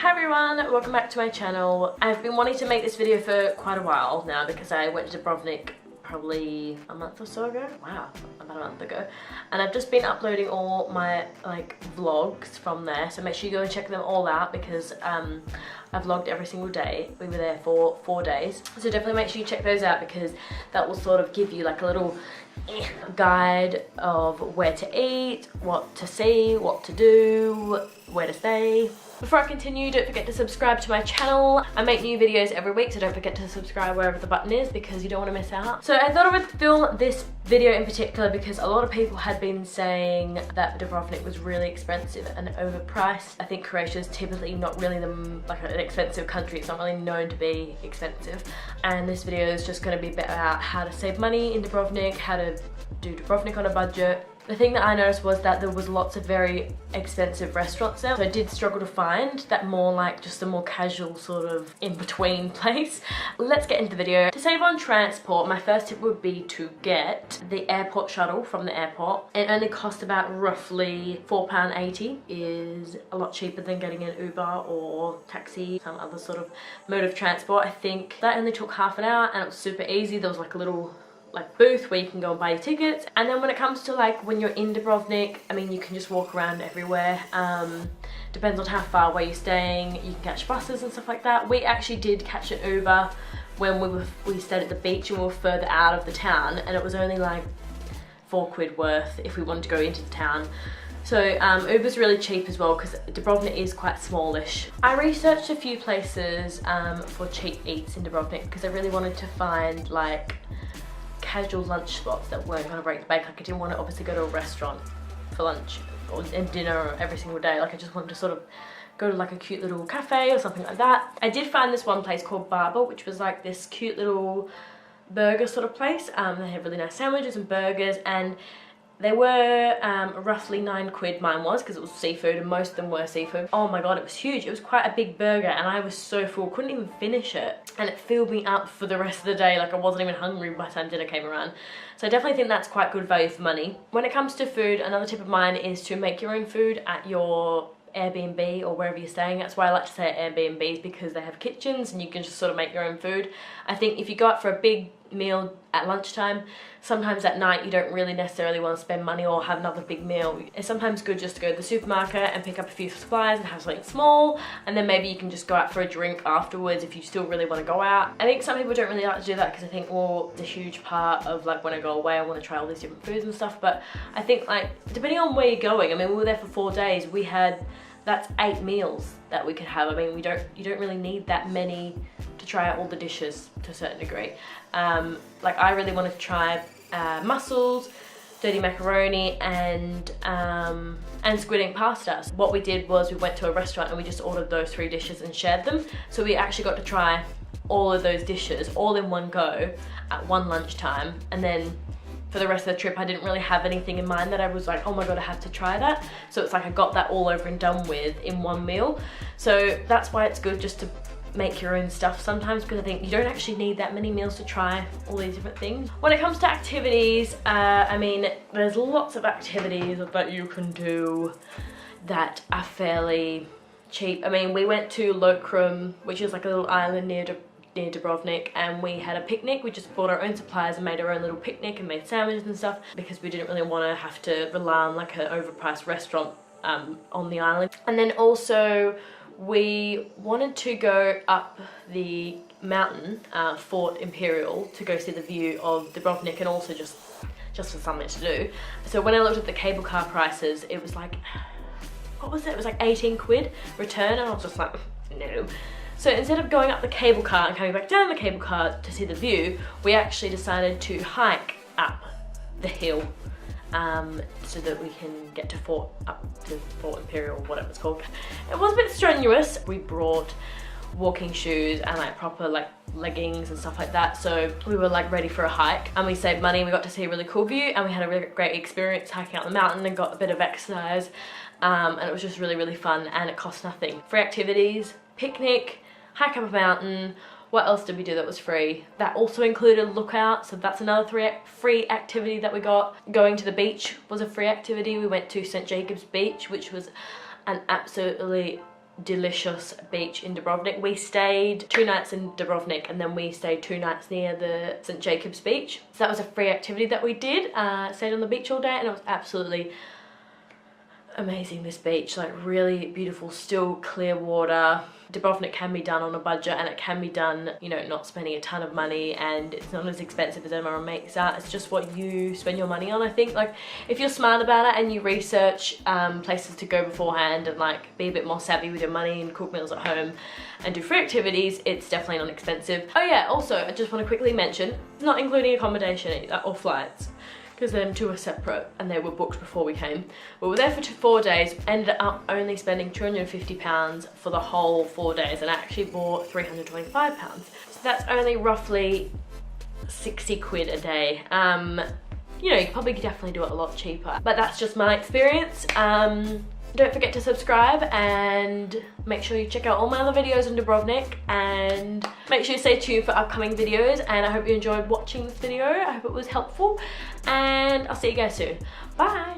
Hi everyone, welcome back to my channel. I've been wanting to make this video for quite a while now because I went to Dubrovnik probably a month or so ago. Wow, about a month ago. And I've just been uploading all my vlogs from there, so make sure you go and check them all out because I vlogged every single day. We were there for 4 days, so definitely make sure you check those out because that will sort of give you like a little guide of where to eat, what to see, what to do, where to stay. Before I continue, don't forget to subscribe to my channel. I make new videos every week, so don't forget to subscribe wherever the button is because you don't want to miss out. So I thought I would film this video in particular because a lot of people had been saying that Dubrovnik was really expensive and overpriced. I think Croatia is typically not really an expensive country. It's not really known to be expensive. And this video is just going to be about how to save money in Dubrovnik, how to do Dubrovnik on a budget. The thing that I noticed was that there was lots of very expensive restaurants there, so I did struggle to find that more like just a more casual sort of in-between place. Let's get into the video. To save on transport, my first tip would be to get the airport shuttle from the airport. It only costs about roughly £4.80, is a lot cheaper than getting an Uber or taxi, some other sort of mode of transport. I think that only took half an hour and it was super easy. There was like a little booth where you can go and buy your tickets. And then when it comes to when you're in Dubrovnik, I mean, you can just walk around everywhere. Depends on how far away you're staying. You can catch buses and stuff like that. We actually did catch an Uber when we stayed at the beach and we were further out of the town, and it was only like £4 worth if we wanted to go into the town. So Uber's really cheap as well because Dubrovnik is quite smallish. I researched a few places for cheap eats in Dubrovnik because I really wanted to find casual lunch spots that weren't going to break the bank. I didn't want to obviously go to a restaurant for lunch and dinner every single day. I just wanted to sort of go to a cute little cafe or something like that. I did find this one place called BOHRK, which was this cute little burger sort of place. They had really nice sandwiches and burgers, and they were roughly £9, mine was, because it was seafood and most of them were seafood. Oh my god, it was huge. It was quite a big burger and I was so full, couldn't even finish it. And it filled me up for the rest of the day. I wasn't even hungry by the time dinner came around. So I definitely think that's quite good value for money. When it comes to food, another tip of mine is to make your own food at your Airbnb or wherever you're staying. That's why I like to stay at Airbnbs, because they have kitchens and you can just sort of make your own food. I think if you go out for a big meal at lunchtime, sometimes at night you don't really necessarily want to spend money or have another big meal. It's sometimes good just to go to the supermarket and pick up a few supplies and have something small, and then maybe you can just go out for a drink afterwards if you still really want to go out. I think some people don't really like to do that because I think, well, it's a huge part of when I go away I want to try all these different foods and stuff. But I think depending on where you're going, I mean, we were there for 4 days, that's 8 meals that we could have. I mean, you don't really need that many to try out all the dishes to a certain degree. I really wanted to try mussels, dirty macaroni, and squid ink pasta. So what we did was we went to a restaurant and we just ordered those 3 dishes and shared them. So we actually got to try all of those dishes all in one go at one lunchtime, and then for the rest of the trip I didn't really have anything in mind that I was oh my god, I have to try that. So it's I got that all over and done with in one meal. So that's why it's good just to make your own stuff sometimes, because I think you don't actually need that many meals to try all these different things. When it comes to activities, I mean, there's lots of activities that you can do that are fairly cheap. I mean, we went to LOKRUM, which is a little island near Dubrovnik, and we had a picnic. We just bought our own supplies and made our own little picnic and made sandwiches and stuff because we didn't really want to have to rely on an overpriced restaurant on the island. And then also we wanted to go up the mountain, Fort Imperial, to go see the view of Dubrovnik, and also just for something to do. So when I looked at the cable car prices, it was what was it? It was £18 return, and I was just no. So instead of going up the cable car and coming back down the cable car to see the view, we actually decided to hike up the hill so that we can get to Fort Imperial, whatever it's called. It was a bit strenuous. We brought walking shoes and proper leggings and stuff like that, so we were ready for a hike, and we saved money. We got to see a really cool view and we had a really great experience hiking up the mountain and got a bit of exercise, and it was just really, really fun, and it cost nothing. Free activities, picnic, hike up a mountain. What else did we do that was free? That also included Lookout, so that's another free activity that we got. Going to the beach was a free activity. We went to St. Jacob's Beach, which was an absolutely delicious beach in Dubrovnik. We stayed 2 nights in Dubrovnik and then we stayed 2 nights near the St. Jacob's beach. So that was a free activity that we did. Stayed on the beach all day and it was absolutely amazing, this beach. Like really beautiful, still clear water. Dubrovnik can be done on a budget and it can be done, you know, not spending a ton of money, and it's not as expensive as everyone makes out. It's just what you spend your money on, I think. Like if you're smart about it and you research places to go beforehand and like be a bit more savvy with your money and cook meals at home and do free activities, it's definitely not expensive. Oh yeah, also I just want to quickly mention, not including accommodation or flights, because them two are separate and they were booked before we came. We were there for 4 days, ended up only spending £250 for the whole 4 days, and I actually bought £325. So that's only roughly 60 quid a day. You know, you could probably definitely do it a lot cheaper, but that's just my experience. Don't forget to subscribe and make sure you check out all my other videos in Dubrovnik, and make sure you stay tuned for upcoming videos, and I hope you enjoyed watching this video. I hope it was helpful and I'll see you guys soon. Bye!